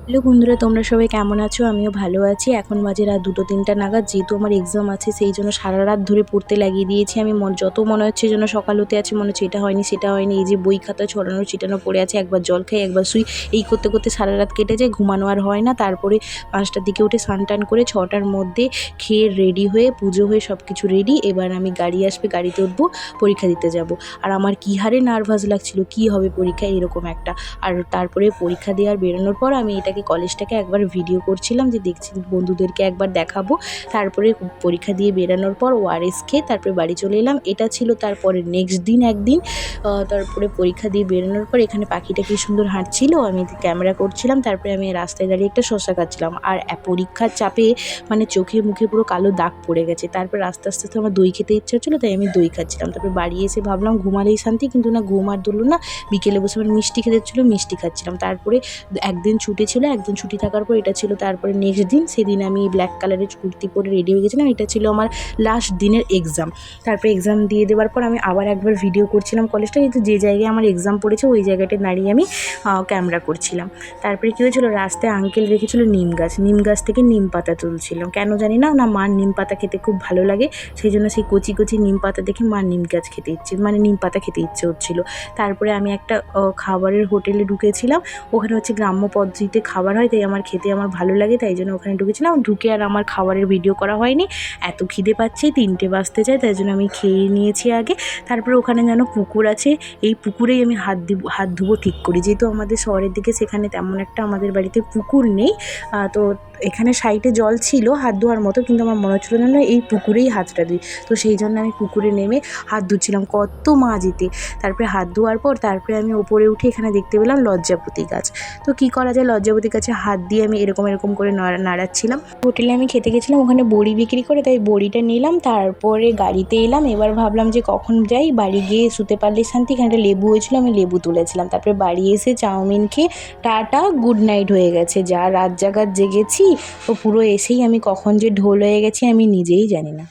Hello বন্ধুরা, তোমরা সবাই কেমন আছো? আমিও ভালো আছি। এখন বাজে রাত 2টো 3টা নাগাদ। যেহেতু আমার এক্সাম আছে সেই জন্য সারা রাত ধরে পড়তে লাগিয়ে দিয়েছি। আমি যত মনে হচ্ছে যেন সকাল হতে আছে, মনে হচ্ছে এটা হয়নি সেটা হয়নি, এই যে বই খাতা ছড়ানো ছিটানো পড়ে আছে, একবার জল খাই একবার শুই, এই করতে করতে সারা রাত কেটে যায়, ঘুমানো আর হয় না। তারপরে 5টার দিকে উঠে স্নান টান করে 6টার মধ্যে খেয়ে রেডি হয়ে পুজো হয়ে সব কিছু রেডি। এবার আমি গাড়ি আসবে, গাড়িতে উঠবো, পরীক্ষা দিতে যাব। আর আমার কী হারে নার্ভাস লাগছিল, কী হবে পরীক্ষায় এরকম একটা। আর তারপরে পরীক্ষা দেওয়ার বেরোনোর পর আমি কলেজটাকে একবার ভিডিও করছিলাম, যে দেখছি বন্ধুদেরকে একবার দেখাবো। তারপরে পরীক্ষা দিয়ে বেরানোর পর ওআরএস খেয়ে তারপরে বাড়ি চলে এলাম। এটা ছিল তারপরে নেক্সট দিন একদিন। তারপরে পরীক্ষা দিয়ে বেরোনোর পর এখানে পাখিটা কি সুন্দর হাঁটছিল, আমি ক্যামেরা করছিলাম। তারপরে আমি রাস্তায় দাঁড়িয়ে একটা শসা খাচ্ছিলাম। আর পরীক্ষার চাপে মানে চোখে মুখে পুরো কালো দাগ পড়ে গেছে। তারপর আস্তে আস্তে তো আমার দই খেতে ইচ্ছা হচ্ছিলো, তাই আমি দই খাচ্ছিলাম। তারপরে বাড়ি এসে ভাবলাম ঘুমালেই শান্তি, কিন্তু না, ঘুম আর ধরলো না। বিকেলে বসে আমার মিষ্টি খেতে হচ্ছিলো, মিষ্টি খাচ্ছিলাম। তারপরে একদিন ছুটি ছিল, একদিন ছুটি থাকার পর এটা ছিল তারপরে নেক্সট দিন। সেদিন আমি ব্ল্যাক কালারের কুর্তি পরে রেডি হয়ে গেছিলাম। এটা ছিল আমার লাস্ট দিনের এক্সাম। তারপরে এক্সাম দিয়ে দেওয়ার পর আমি আবার একবার ভিডিও করছিলাম কলেজটা, কিন্তু যে জায়গায় আমার এক্সাম পড়েছে ওই জায়গাটা দাঁড়িয়ে আমি ক্যামেরা করছিলাম। তারপরে কী হয়েছিল, রাস্তায় আঙ্কেল রেখেছিল নিম গাছ, নিম গাছ থেকে নিম পাতা তুলছিলাম। কেন জানি না, মার নিম পাতা খেতে খুব ভালো লাগে, সেই জন্য সেই কচি কচি নিম পাতা দেখে মার নিম গাছ খেতে ইচ্ছে, মানে নিম পাতা খেতে ইচ্ছে হচ্ছিলো। তারপরে আমি একটা খাবারের হোটেলে ঢুকেছিলাম। ওখানে হচ্ছে গ্রাম্য পদ্ধতিতে খাবার হয়, তাই আমার খেতে ভালো লাগে, তাই জন্য ওখানে ঢুকেছিলাম। ঢুকে আর আমার খাবারের ভিডিও করা হয়নি, এত খিদে পাচ্ছে, 3টে বাজতে যায়, তাই জন্য আমি খেয়ে নিয়েছি আগে। তারপরে ওখানে যেন পুকুর আছে, এই পুকুরেই আমি হাত ধুবো ঠিক করি, যেহেতু আমাদের শহরের দিকে সেখানে তেমন একটা আমাদের বাড়িতে পুকুর নেই। তো এখানে সাইডে জল ছিল হাত ধোয়ার মতো, কিন্তু আমার মনে হচ্ছিলো না এই পুকুরেই হাতটা দিই, তো সেই জন্য আমি পুকুরে নেমে হাত ধুচ্ছিলাম, কত মাছ যেতে। তারপরে হাত ধোয়ার পর তারপরে আমি ওপরে উঠে এখানে দেখতে পেলাম লজ্জাপতি গাছ। তো কী করা যায়, লজ্জাপতি গাছে হাত দিয়ে আমি এরকম করে নাড়াচ্ছিলাম। হোটেলে আমি খেতে গেছিলাম, ওখানে বড়ি বিক্রি করে, তাই বড়িটা নিলাম। তারপরে গাড়িতে এলাম। এবার ভাবলাম যে কখন যাই, বাড়ি গিয়ে শুতে পারলে শান্তি। এখানে একটা লেবু হয়েছিল, আমি লেবু তুলেছিলাম। তারপরে বাড়ি এসে চাউমিন খেয়ে টাটা গুড নাইট হয়ে গেছে। যা রাত জাগাত জেগেছি, তো পুরো এসেই আমি কখন যে ঢোল হয়ে গেছি আমি নিজেই জানি না।